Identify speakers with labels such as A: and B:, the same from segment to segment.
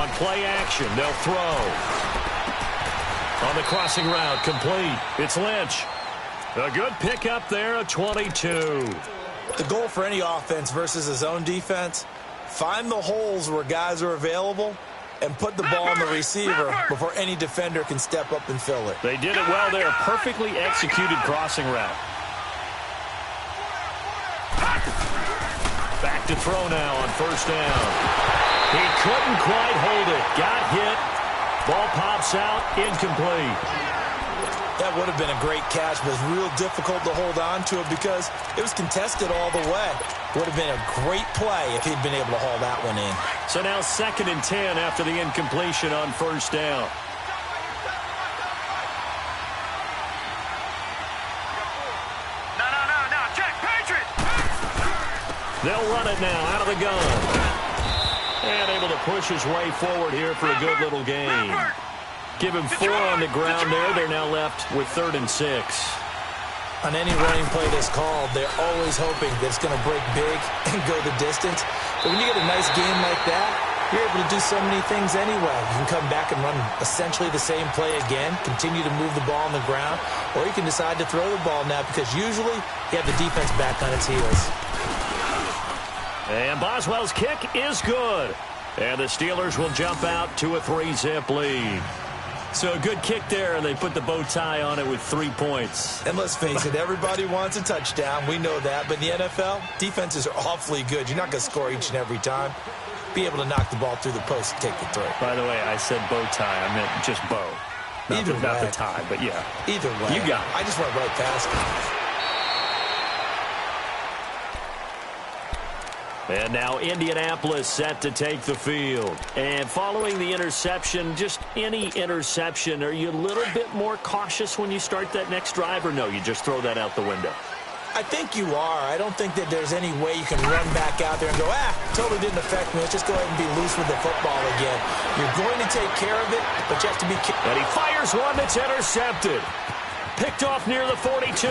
A: On play action, they'll throw. On the crossing route, complete. It's Lynch. A good pickup there, a 22.
B: The goal for any offense versus his own defense, find the holes where guys are available and put the ball on the receiver before any defender can step up and fill it.
A: They did it well there. Perfectly executed crossing route. Back to throw now on first down. He couldn't quite hold it. Got hit. Ball pops out. Incomplete.
B: That would have been a great catch, but it was real difficult to hold on to it because it was contested all the way. Would have been a great play if he'd been able to haul that one in.
A: So now 2nd and 10 after the incompletion on first down.
C: No, check, Patriot!
A: They'll run it now out of the gun. And able to push his way forward here for a good little gain. Give him 4 on the ground there. They're now left with 3rd and 6.
B: On any running play that's called, they're always hoping that it's going to break big and go the distance. But when you get a nice game like that, you're able to do so many things anyway. You can come back and run essentially the same play again, continue to move the ball on the ground, or you can decide to throw the ball now because usually you have the defense back on its heels.
A: And Boswell's kick is good. And the Steelers will jump out to a 3-zip lead. So a good kick there, and they put the bow tie on it with 3 points.
B: And let's face it, everybody wants a touchdown. We know that. But in the NFL, defenses are awfully good. You're not going to score each and every time. Be able to knock the ball through the post and take the throw.
A: By the way, I said bow tie. I meant just bow. Not the tie, but yeah.
B: Either way.
A: You got it.
B: I just went right past it.
A: And now Indianapolis set to take the field. And following the interception, just any interception, are you a little bit more cautious when you start that next drive, or no, you just throw that out the window?
B: I think you are. I don't think that there's any way you can run back out there and go, totally didn't affect me. Let's just go ahead and be loose with the football again. You're going to take care of it, but you have to be careful.
A: And he fires one that's intercepted. Picked off near the 42.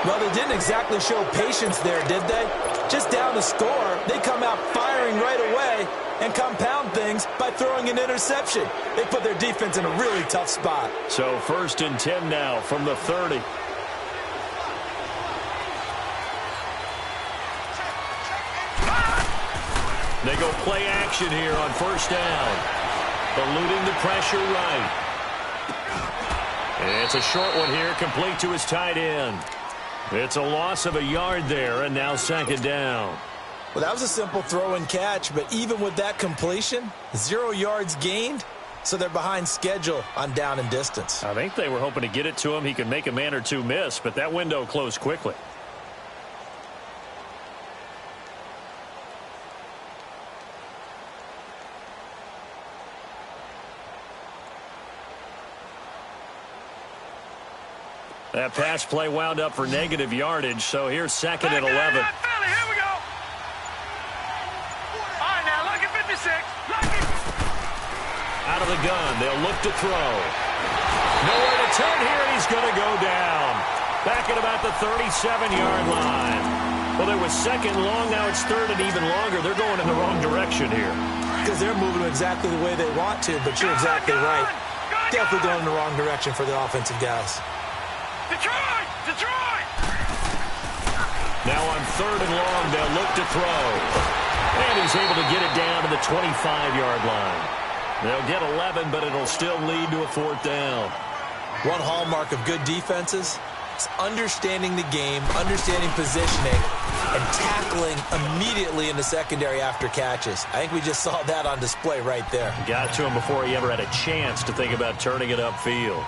B: Well, they didn't exactly show patience there, did they? Just down the score, they come out firing right away and compound things by throwing an interception. They put their defense in a really tough spot.
A: So 1st and 10 now from the 30. They go play action here on first down. Eluding the pressure right. And it's a short one here, complete to his tight end. It's a loss of a yard there, and now 2nd down.
B: Well, that was a simple throw and catch, but even with that completion, 0 yards gained, so they're behind schedule on down and distance.
A: I think they were hoping to get it to him. He could make a man or two miss, but that window closed quickly. That pass play wound up for negative yardage, so here's 2nd and 11.
C: Here we go. All right, now, look at 56.
A: Out of the gun, they'll look to throw. Nowhere to turn here, and he's going to go down. Back at about the 37-yard line. Well, there was 2nd long, now it's 3rd and even longer. They're going in the wrong direction here.
B: Because they're moving exactly the way they want to, but you're exactly right. Definitely going in the wrong direction for the offensive guys.
C: Detroit!
A: Now on 3rd and long, they'll look to throw. And he's able to get it down to the 25-yard line. They'll get 11, but it'll still lead to a 4th down.
B: One hallmark of good defenses is understanding the game, understanding positioning, and tackling immediately in the secondary after catches. I think we just saw that on display right there.
A: Got to him before he ever had a chance to think about turning it upfield.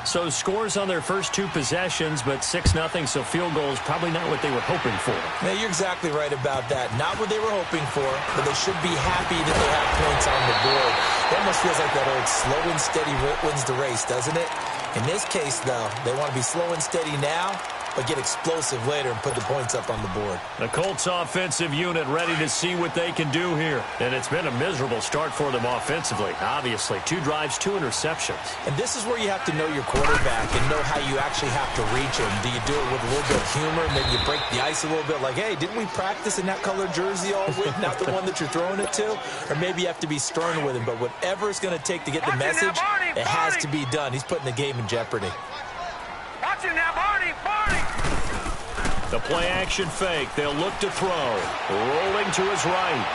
A: So scores on their first 2 possessions, but 6-0, so field goals probably not what they were hoping for.
B: Yeah, you're exactly right about that. Not what they were hoping for, but they should be happy that they have points on the board. It almost feels like that old slow and steady wins the race, doesn't it? In this case, though, they want to be slow and steady now but get explosive later and put the points up on the board.
A: The Colts offensive unit ready to see what they can do here. And it's been a miserable start for them offensively. Obviously, 2 drives, 2 interceptions.
B: And this is where you have to know your quarterback and know how you actually have to reach him. Do you do it with a little bit of humor? Maybe you break the ice a little bit like, hey, didn't we practice in that colored jersey all week, not the one that you're throwing it to? Or maybe you have to be stern with him. But whatever it's going to take to get the message, it has to be done. He's putting the game in jeopardy.
C: Watch him now, Barney!
A: The play-action fake. They'll look to throw. Rolling to his right.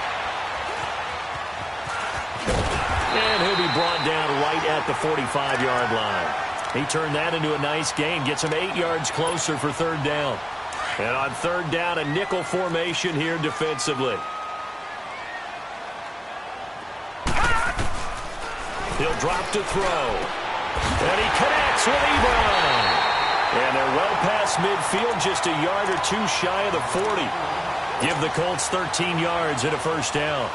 A: And he'll be brought down right at the 45-yard line. He turned that into a nice gain. Gets him 8 yards closer for 3rd down. And on 3rd down, a nickel formation here defensively. He'll drop to throw. And he connects with Ebron. And they're well past midfield, just a yard or 2 shy of the 40. Give the Colts 13 yards and a 1st down.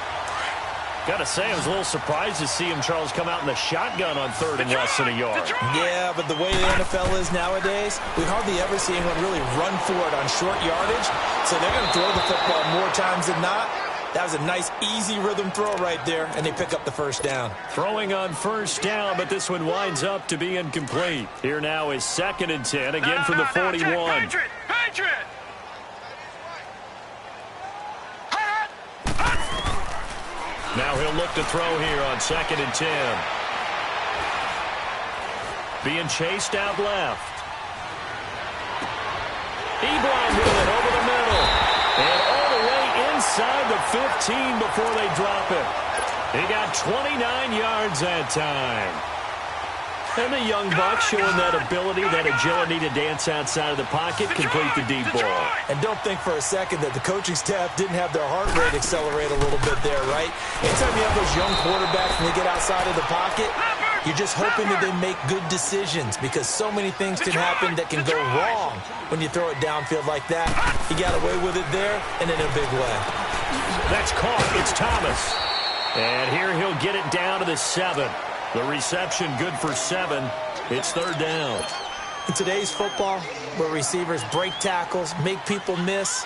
A: Got to say, I was a little surprised to see him, Charles, come out in the shotgun on 3rd and less than a yard.
B: Yeah, but the way the NFL is nowadays, we hardly ever see anyone really run for it on short yardage. So they're going to throw the football more times than not. That was a nice, easy rhythm throw right there, and they pick up the 1st down.
A: Throwing on 1st down, but this one winds up to be incomplete. Here now is 2nd and 10, again from the 41.
C: Patriot!
A: Now he'll look to throw here on 2nd and 10. Being chased out left. Ebron with it over the middle. And all the way inside the 15 before they drop it. He got 29 yards that time. And the young buck showing that ability, that agility to dance outside of the pocket, complete the deep ball.
B: And don't think for a second that the coaching staff didn't have their heart rate accelerate a little bit there, right? Anytime you have those young quarterbacks and they get outside of the pocket, you're just hoping that they make good decisions because so many things can happen that can go wrong when you throw it downfield like that. He got away with it there and in a big way.
A: That's caught. It's Thomas. And here he'll get it down to the 7. The reception good for 7. It's 3rd down.
B: In today's football, where receivers break tackles, make people miss,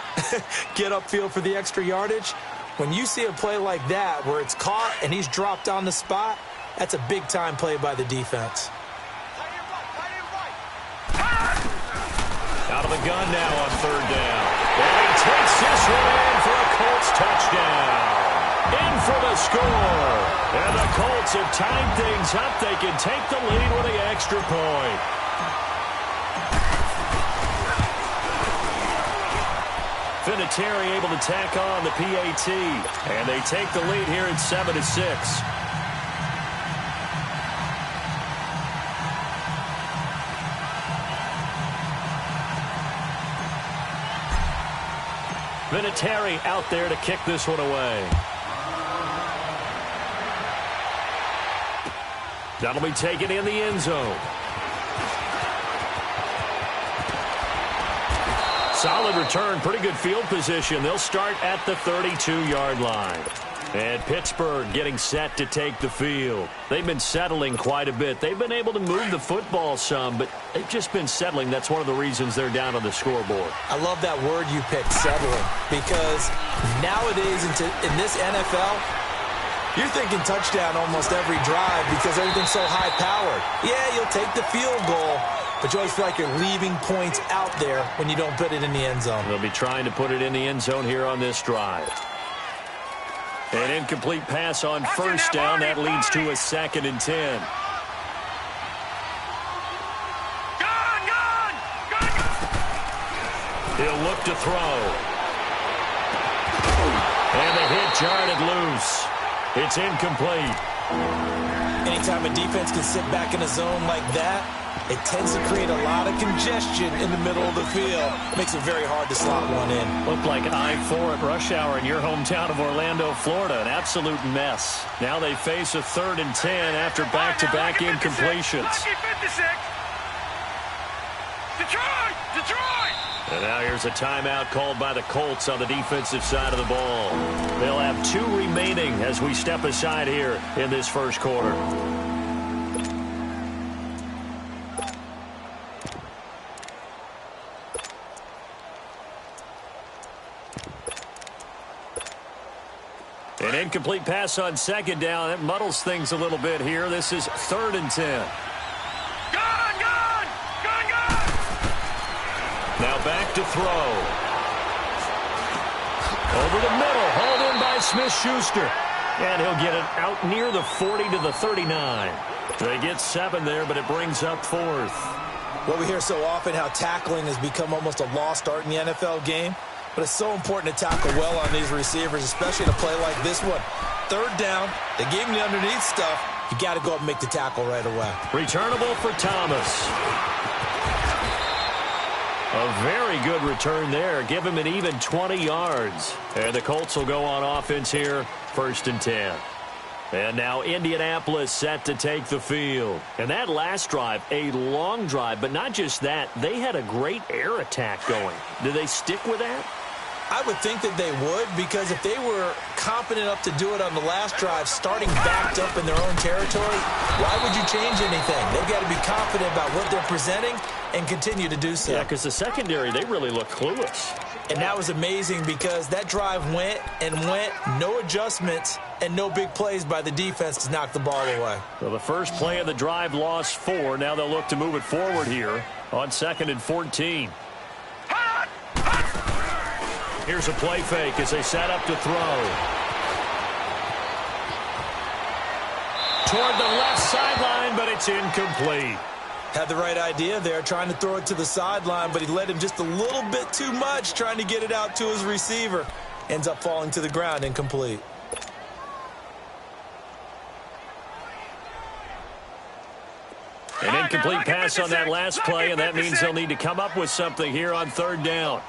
B: get upfield for the extra yardage, when you see a play like that where it's caught and he's dropped on the spot, that's a big-time play by the defense.
A: Out of the gun now on 3rd down. And he takes this one in for a Colts touchdown. In for the score. And the Colts have tied things up. They can take the lead with the extra point. Vinatieri able to tack on the PAT. And they take the lead here at 7-6. Vinatieri out there to kick this one away. That'll be taken in the end zone. Solid return, pretty good field position. They'll start at the 32-yard line. And Pittsburgh getting set to take the field. They've been settling quite a bit. They've been able to move the football some, but they've just been settling. That's one of the reasons they're down on the scoreboard.
B: I love that word you picked, settling, because nowadays in this NFL, you're thinking touchdown almost every drive because everything's so high-powered. Yeah, you'll take the field goal, but you always feel like you're leaving points out there when you don't put it in the end zone.
A: They'll be trying to put it in the end zone here on this drive. An incomplete pass on 1st down. That leads to a 2nd and 10. He'll look to throw. And the hit jarred it loose. It's incomplete.
B: Anytime a defense can sit back in a zone like that, it tends to create a lot of congestion in the middle of the field. It makes it very hard to slot one in.
A: Looked like I-4 at rush hour in your hometown of Orlando, Florida. An absolute mess. Now they face a 3rd and 10 after back-to-back incompletions.
C: Detroit!
A: And now here's a timeout called by the Colts on the defensive side of the ball. They'll have 2 remaining as we step aside here in this first quarter. Incomplete pass on second down. That muddles things a little bit here. This is 3rd and 10.
C: Gone!
A: Now back to throw. Over the middle. Hauled in by Smith-Schuster. And he'll get it out near the 40 to the 39. They get 7 there, but it brings up 4th.
B: Well, we hear so often how tackling has become almost a lost art in the NFL game. But it's so important to tackle well on these receivers, especially in a play like this one. 3rd down, they gave him the underneath stuff. You got to go up and make the tackle right away.
A: Returnable for Thomas. A very good return there. Give him an even 20 yards. And the Colts will go on offense here, 1st and 10. And now Indianapolis set to take the field. And that last drive, a long drive, but not just that. They had a great air attack going. Do they stick with that?
B: I would think that they would, because if they were confident enough to do it on the last drive, starting backed up in their own territory, why would you change anything? They've got to be confident about what they're presenting and continue to do so.
A: Yeah, because the secondary, they really look clueless.
B: And that was amazing because that drive went and went, no adjustments, and no big plays by the defense to knock the ball away.
A: Well, the first play of the drive lost 4. Now they'll look to move it forward here on 2nd and 14. Here's a play fake as they set up to throw. Toward the left sideline, but it's incomplete.
B: Had the right idea there, trying to throw it to the sideline, but he led him just a little bit too much, trying to get it out to his receiver. Ends up falling to the ground, incomplete.
A: An incomplete pass on that last play, and that means they'll need to come up with something here on 3rd down.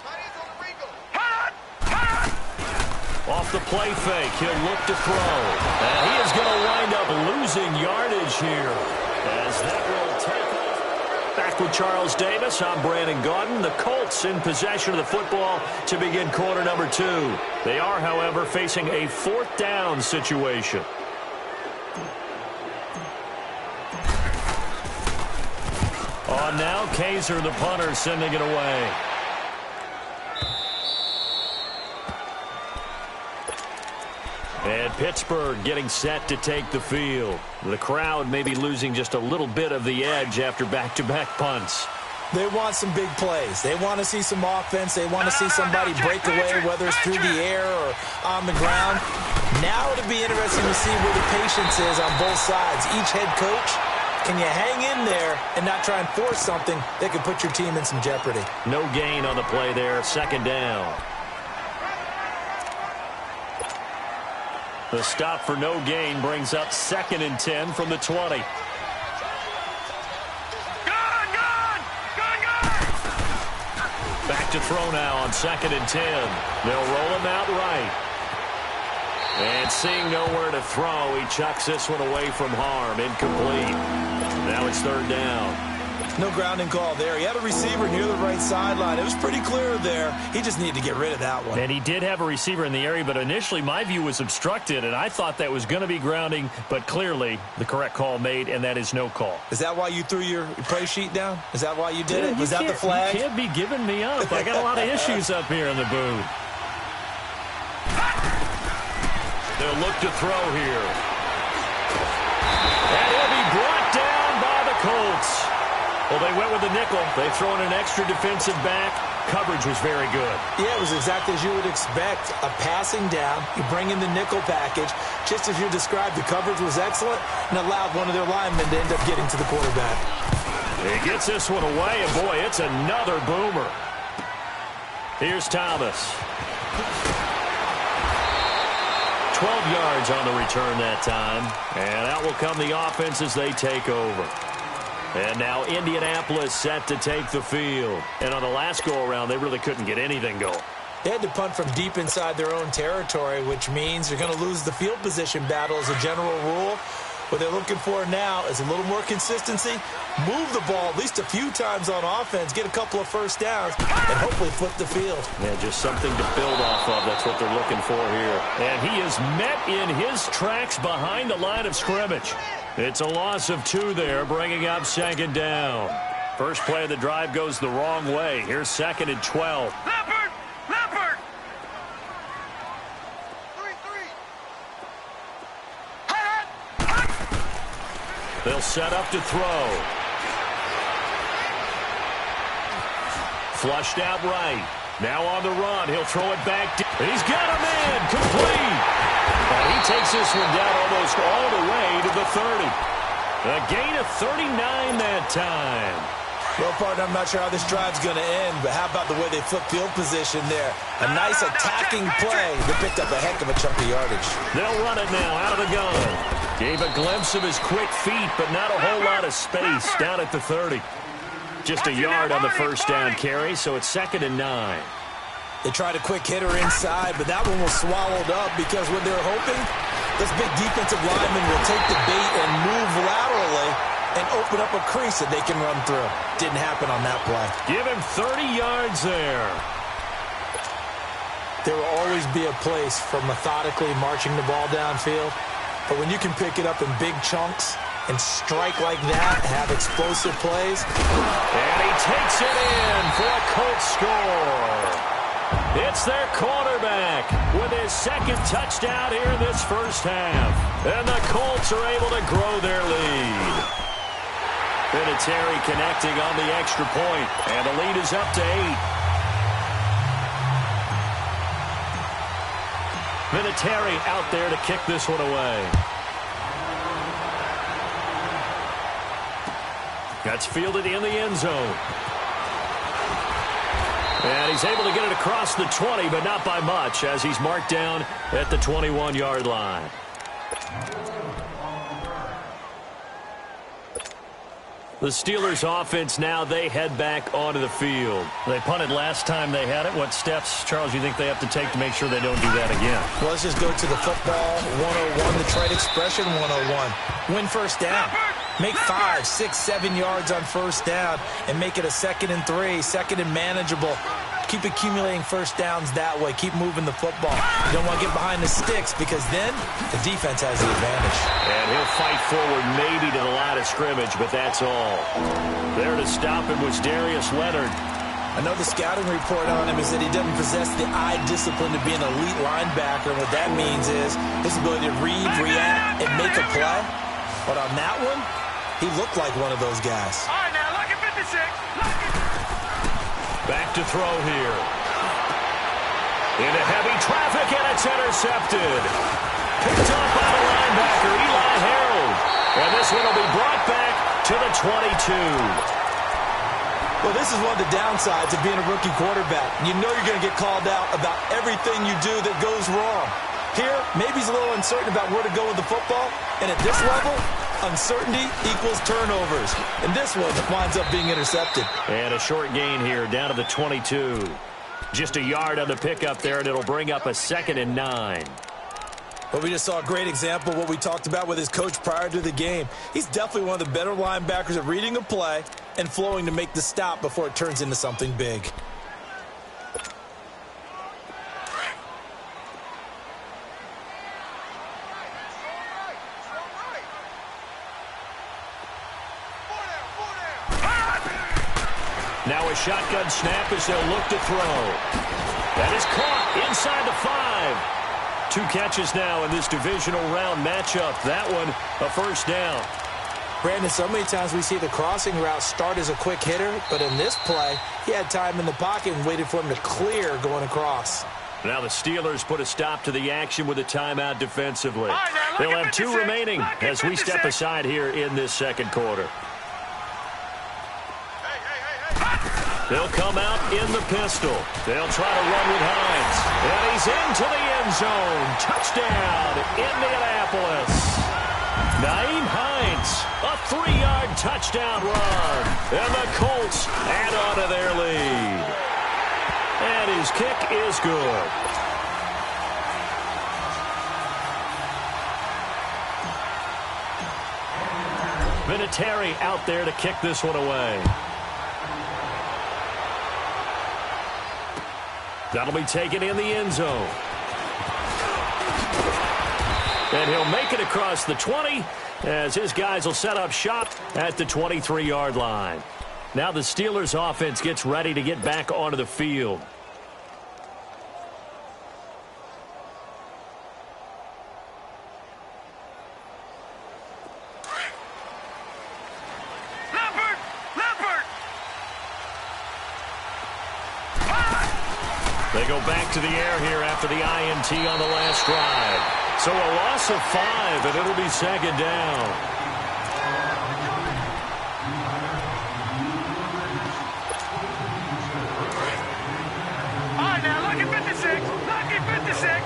A: Off the play fake, he'll look to throw. And he is going to wind up losing yardage here as that will take off. Back with Charles Davis, I'm Brandon Gaudin. The Colts in possession of the football to begin quarter number 2. They are, however, facing a 4th down situation. On now, Kaiser, the punter, sending it away. And Pittsburgh getting set to take the field. The crowd may be losing just a little bit of the edge after back-to-back punts.
B: They want some big plays. They want to see some offense. They want to see somebody break away, whether it's through the air or on the ground. Now it'll be interesting to see where the patience is on both sides. Each head coach, can you hang in there and not try and force something that could put your team in some jeopardy?
A: No gain on the play there, 2nd down. The stop for no gain brings up 2nd and 10 from the 20. Back to throw now on 2nd and 10. They'll roll him out right. And seeing nowhere to throw, he chucks this one away from harm. Incomplete. Now it's 3rd down.
B: No grounding call there. He had a receiver near the right sideline. It was pretty clear there. He just needed to get rid of that one.
A: And he did have a receiver in the area, but initially my view was obstructed, and I thought that was going to be grounding, but clearly the correct call made, and that is no call.
B: Is that why you threw your play sheet down? Is that why you did it? Was that the flag?
A: You can't be giving me up. I got a lot of issues up here in the booth. They'll look to throw here. And he'll be brought down by the Colts. Well, they went with the nickel. They throw in an extra defensive back. Coverage was very good.
B: Yeah, it was exactly as you would expect. A passing down. You bring in the nickel package. Just as you described, the coverage was excellent and allowed one of their linemen to end up getting to the quarterback.
A: He gets this one away, and boy, it's another boomer. Here's Thomas. 12 yards on the return that time. And out will come the offense as they take over. And now Indianapolis set to take the field. And on the last go-around, they really couldn't get anything going.
B: They had to punt from deep inside their own territory, which means they're going to lose the field position battle as a general rule. What they're looking for now is a little more consistency, move the ball at least a few times on offense, get a couple of first downs, and hopefully flip the field.
A: Yeah, just something to build off of. That's what they're looking for here. And he is met in his tracks behind the line of scrimmage. It's a loss of 2 there, bringing up 2nd down. First play of the drive goes the wrong way. Here's 2nd and 12.
C: Leopard!
A: They'll set up to throw. Flushed out right. Now on the run. He'll throw it back. He's got a man. Complete. And he takes this one down almost all the way to the 30. A gain of 39 that time.
B: Well, partner, I'm not sure how this drive's going to end, but how about the way they flip field position there? A nice attacking play. They picked up a heck of a chunk of yardage.
A: They'll run it now out of the gun. Gave a glimpse of his quick feet, but not a whole lot of space down at the 30. Just a yard on the first down carry, so it's 2nd and 9.
B: They tried a quick hitter inside, but that one was swallowed up because what they were hoping, this big defensive lineman will take the bait and move laterally and open up a crease that they can run through. Didn't happen on that play.
A: Give him 30 yards there.
B: There will always be a place for methodically marching the ball downfield, but when you can pick it up in big chunks and strike like that, have explosive plays.
A: And he takes it in for a Colts score. It's their quarterback with his 2nd touchdown here in this first half. And the Colts are able to grow their lead. Vinatieri connecting on the extra point, and the lead is up to 8. Vinatieri out there to kick this one away. That's fielded in the end zone. And he's able to get it across the 20, but not by much, as he's marked down at the 21-yard line. The Steelers offense now, they head back onto the field. They punted last time they had it. What steps, Charles, you think they have to take to make sure they don't do that again?
B: Well, let's just go to the football 101, the trade expression 101. Win first down. Make 5, 6, 7 yards on first down and make it a 2nd and 3, 2nd and manageable. Keep accumulating first downs that way. Keep moving the football. You don't want to get behind the sticks because then the defense has the advantage.
A: And he'll fight forward maybe to the line of scrimmage, but that's all. There to stop him was Darius Leonard.
B: I know the scouting report on him is that he doesn't possess the eye discipline to be an elite linebacker. What that means is his ability to read, react, and make a play. But on that one, he looked like one of those guys.
C: All right, now, look at 56.
A: Back to throw here. Into heavy traffic, and it's intercepted. Picked up by the linebacker, Eli Harold. And this one will be brought back to the 22.
B: Well, this is one of the downsides of being a rookie quarterback. You know you're going to get called out about everything you do that goes wrong. Here, maybe he's a little uncertain about where to go with the football. And at this level, uncertainty equals turnovers. And this one winds up being intercepted.
A: And a short gain here down to the 22. Just a yard on the pickup there, and it'll bring up a 2nd and 9.
B: But we just saw a great example of what we talked about with his coach prior to the game. He's definitely one of the better linebackers at reading a play and flowing to make the stop before it turns into something big.
A: Now a shotgun snap as they'll look to throw. That is caught inside the 5. 2 catches now in this divisional round matchup. That one, a first down.
B: Brandon, so many times we see the crossing route start as a quick hitter, but in this play, he had time in the pocket and waited for him to clear going across.
A: Now the Steelers put a stop to the action with a timeout defensively. They'll have 2 remaining as we step aside here in this second quarter. They'll come out in the pistol. They'll try to run with Hines. And he's into the end zone. Touchdown, Indianapolis. Nyheim Hines, a 3-yard touchdown run. And the Colts add on to their lead. And his kick is good. Vinatieri out there to kick this one away. That'll be taken in the end zone. And he'll make it across the 20 as his guys will set up shop at the 23-yard line. Now the Steelers offense gets ready to get back onto the field. They go back to the air here after the INT on the last drive. So a loss of 5, and it'll be second down.
C: All right, now, lucky 56. Lucky 56.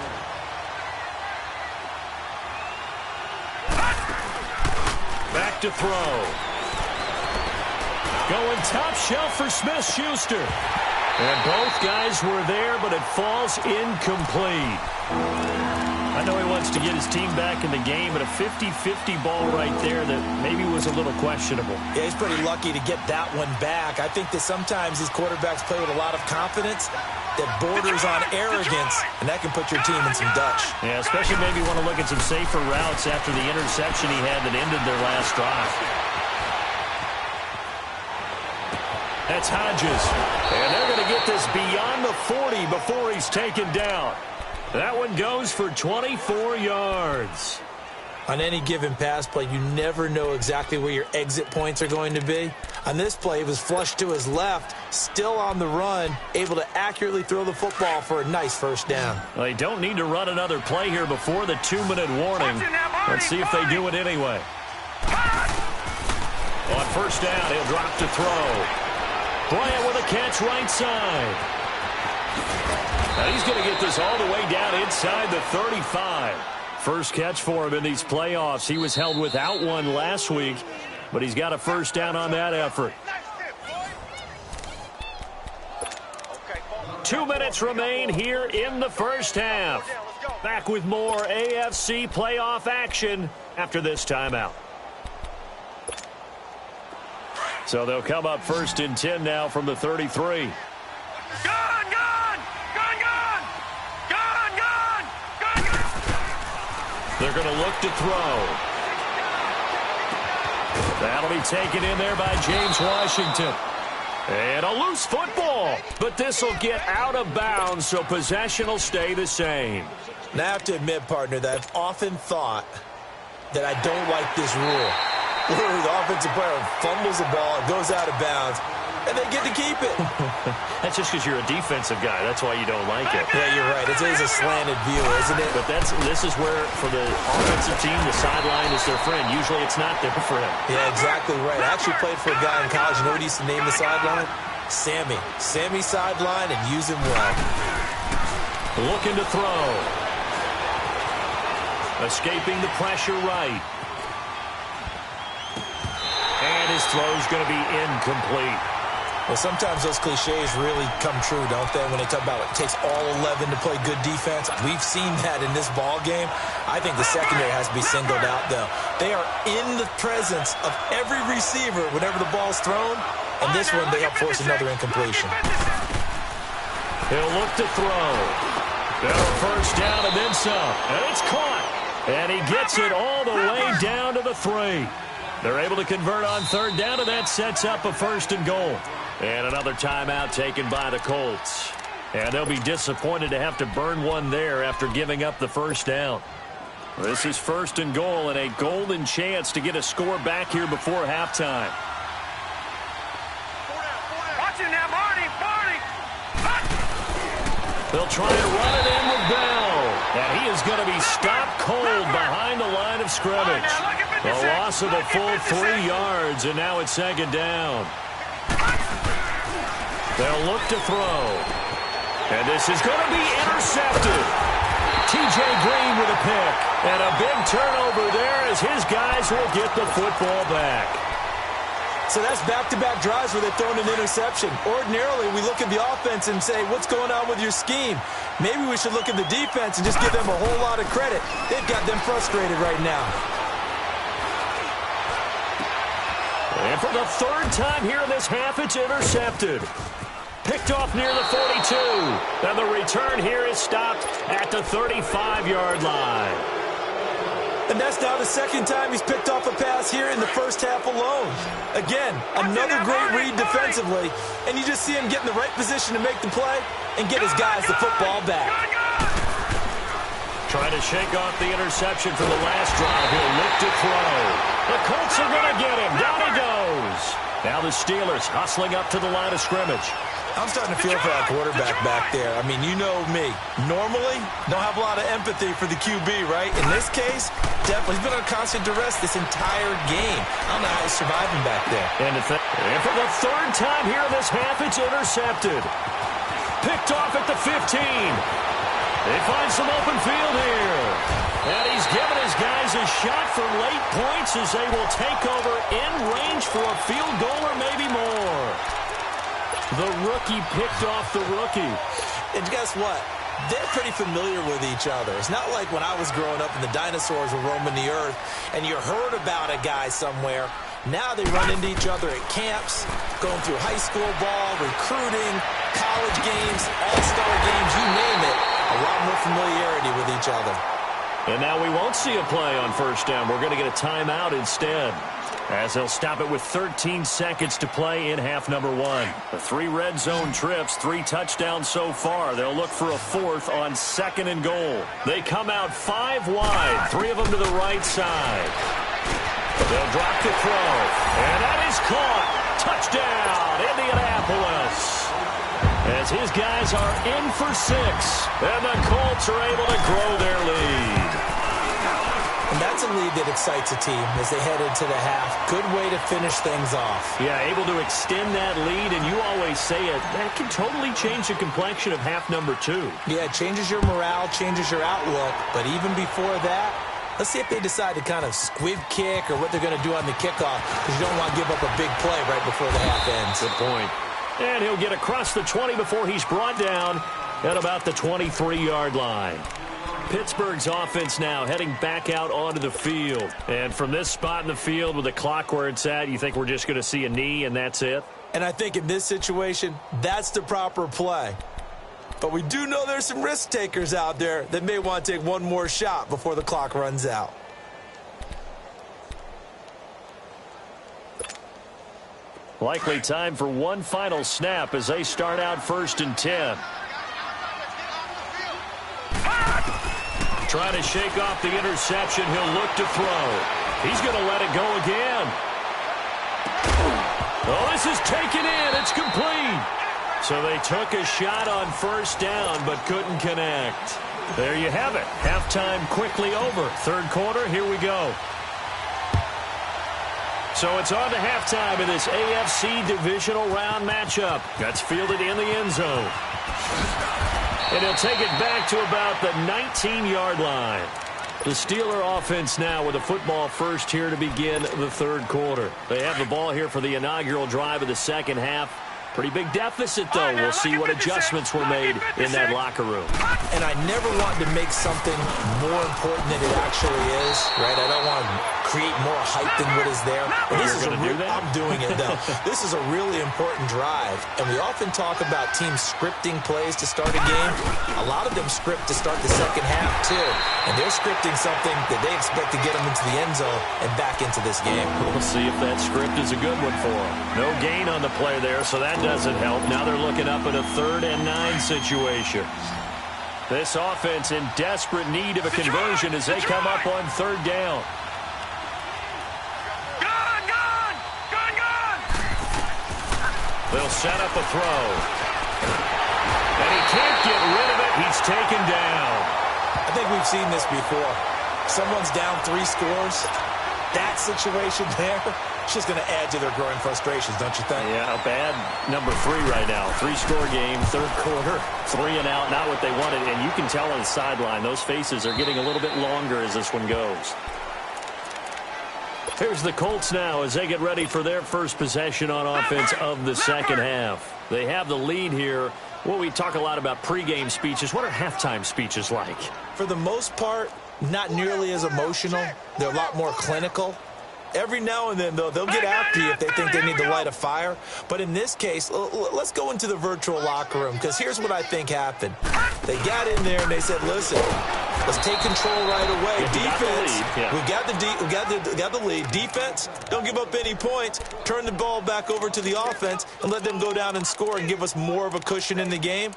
A: Back to throw. Going top shelf for Smith-Schuster. And both guys were there, but it falls incomplete. I know he wants to get his team back in the game, but a 50-50 ball right there that maybe was a little questionable.
B: Yeah, he's pretty lucky to get that one back. I think that sometimes these quarterbacks play with a lot of confidence that borders on arrogance, and that can put your team in some Dutch.
A: Yeah, especially maybe want to look at some safer routes after the interception he had that ended their last drive. That's Hodges. And they're going to get this beyond the 40 before he's taken down. That one goes for 24 yards.
B: On any given pass play, you never know exactly where your exit points are going to be. On this play, it was flushed to his left, still on the run, able to accurately throw the football for a nice first down.
A: Well, they don't need to run another play here before the 2-minute warning. Let's see if they do it anyway. On first down, he'll drop to throw. Bryant with a catch right side. Now he's going to get this all the way down inside the 35. First catch for him in these playoffs. He was held without one last week, but he's got a first down on that effort. 2 minutes remain here in the first half. Back with more AFC playoff action after this timeout. So they'll come up first and 10 now from the 33. They're going to look to throw. That'll be taken in there by James Washington. And a loose football. But this will get out of bounds, so possession will stay the same.
B: Now I have to admit, partner, that I've often thought that I don't like this rule. Where the offensive player fumbles the ball, it goes out of bounds, and they get to keep it.
A: That's just because you're a defensive guy. That's why you don't like it.
B: Yeah, you're right. It is a slanted view, isn't it?
A: But this is where, for the offensive team, the sideline is their friend. Usually it's not there for him.
B: Yeah, exactly right. I actually played for a guy in college. You know what he used to name the sideline? Sammy. Sammy sideline, and use him well.
A: Looking to throw. Escaping the pressure right. And his throw's going to be incomplete.
B: Well, sometimes those cliches really come true, don't they? When they talk about it takes all 11 to play good defense. We've seen that in this ball game. I think the secondary has to be singled out, though. They are in the presence of every receiver whenever the ball's thrown. And this one, they help force another incompletion.
A: He'll look to throw. First down and then some. And it's caught. And he gets it all the way down to the 3. They're able to convert on third down, and that sets up a first and goal. And another timeout taken by the Colts. And they'll be disappointed to have to burn one there after giving up the first down. This is first and goal and a golden chance to get a score back here before halftime.
C: Watch it now, Marty.
A: They'll try and run it in with Bell. And he is going to be stopped cold behind the line of scrimmage. A loss of a full 3 yards, and now it's second down. They'll look to throw. And this is going to be intercepted. T.J. Green with a pick. And a big turnover there as his guys will get the football back.
B: So that's back-to-back drives where they're throwing an interception. Ordinarily, we look at the offense and say, what's going on with your scheme? Maybe we should look at the defense and just give them a whole lot of credit. They've got them frustrated right now.
A: And for the third time here in this half, it's intercepted. Picked off near the 42. And the return here is stopped at the 35-yard line.
B: And that's now the second time he's picked off a pass here in the first half alone. Again, another great read defensively, and you just see him get in the right position to make the play and get his guys the football back.
A: Trying to shake off the interception from the last drive. He'll look to throw. The Colts are going to get him. Down he goes. Now the Steelers hustling up to the line of scrimmage.
B: I'm starting to feel for that quarterback back there. I mean, you know me. Normally, don't have a lot of empathy for the QB, right? In this case, definitely. He's been under constant duress this entire game. I don't know how he's surviving back there.
A: And for the third time here in this half, it's intercepted. Picked off at the 15. They find some open field here. And he's given his guys a shot for late points as they will take over in range for a field goal or maybe more. The rookie picked off the rookie.
B: And guess what? They're pretty familiar with each other. It's not like when I was growing up and the dinosaurs were roaming the earth and you heard about a guy somewhere. Now they run into each other at camps, going through high school ball, recruiting, college games, all-star games, you name it. A lot more familiarity with each other.
A: And now we won't see a play on first down. We're going to get a timeout instead, as they'll stop it with 13 seconds to play in half number one. The 3 red zone trips, 3 touchdowns so far. They'll look for a 4th on 2nd and goal. They come out 5 wide, 3 of them to the right side. They'll drop the throw, and that is caught. Touchdown, Indianapolis. As his guys are in for 6, and the Colts are able to grow their lead.
B: And that's a lead that excites a team as they head into the half. Good way to finish things off.
A: Yeah, able to extend that lead, and you always say it, that can totally change the complexion of half number 2.
B: Yeah, it changes your morale, changes your outlook, but even before that, let's see if they decide to kind of squib kick or what they're going to do on the kickoff, because you don't want to give up a big play right before the half ends.
A: Good point. And he'll get across the 20 before he's brought down at about the 23-yard line. Pittsburgh's offense now heading back out onto the field. And from this spot in the field with the clock where it's at, you think we're just going to see a knee and that's it?
B: And I think in this situation, that's the proper play. But we do know there's some risk takers out there that may want to take one more shot before the clock runs out.
A: Likely time for one final snap as they start out 1st and 10. Trying to shake off the interception. He'll look to throw. He's going to let it go again. Oh, this is taken in. It's complete. So they took a shot on first down but couldn't connect. There you have it. Halftime quickly over. 3rd quarter, here we go. So it's on to halftime in this AFC divisional round matchup. That's fielded in the end zone. And he'll take it back to about the 19-yard line. The Steeler offense now with the football first here to begin the 3rd quarter. They have the ball here for the inaugural drive of the 2nd half. Pretty big deficit, though. We'll see what adjustments were made in that locker room.
B: And I never want to make something more important than it actually is, right? I don't want to create more hype than what is there. But this is I'm doing it, though. This is a really important drive. And we often talk about teams scripting plays to start a game. A lot of them script to start the 2nd half, too. And they're scripting something that they expect to get them into the end zone and back into this game.
A: We'll see if that script is a good one for them. No gain on the play there, so that doesn't help. Now they're looking up at a 3rd and 9 situation. This offense in desperate need of a conversion as they come up on 3rd down. They'll set up a throw. And he can't get rid of it. He's taken down.
B: I think we've seen this before. Someone's down 3 scores. That situation there, it's just going to add to their growing frustrations, don't you think?
A: Yeah, a bad number 3 right now. 3-score game, 3rd quarter, 3 and out, not what they wanted. And you can tell on the sideline, those faces are getting a little bit longer as this one goes. Here's the Colts now as they get ready for their first possession on offense of the 2nd half. They have the lead here. Well, we talk a lot about pregame speeches. What are halftime speeches like?
B: For the most part, not nearly as emotional. They're a lot more clinical. Every now and then, though, they'll get after you if they think they need to light a fire. But in this case, let's go into the virtual locker room, because here's what I think happened. They got in there and they said, listen, let's take control right away. Defense, we got the lead. Defense, don't give up any points. Turn the ball back over to the offense and let them go down and score and give us more of a cushion in the game.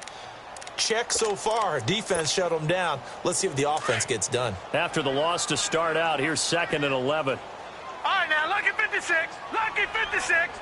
B: Check so far. Defense shut them down. Let's see if the offense gets done.
A: After the loss to start out, here's 2nd and 11.
C: All right, now, lucky 56. Lucky 56.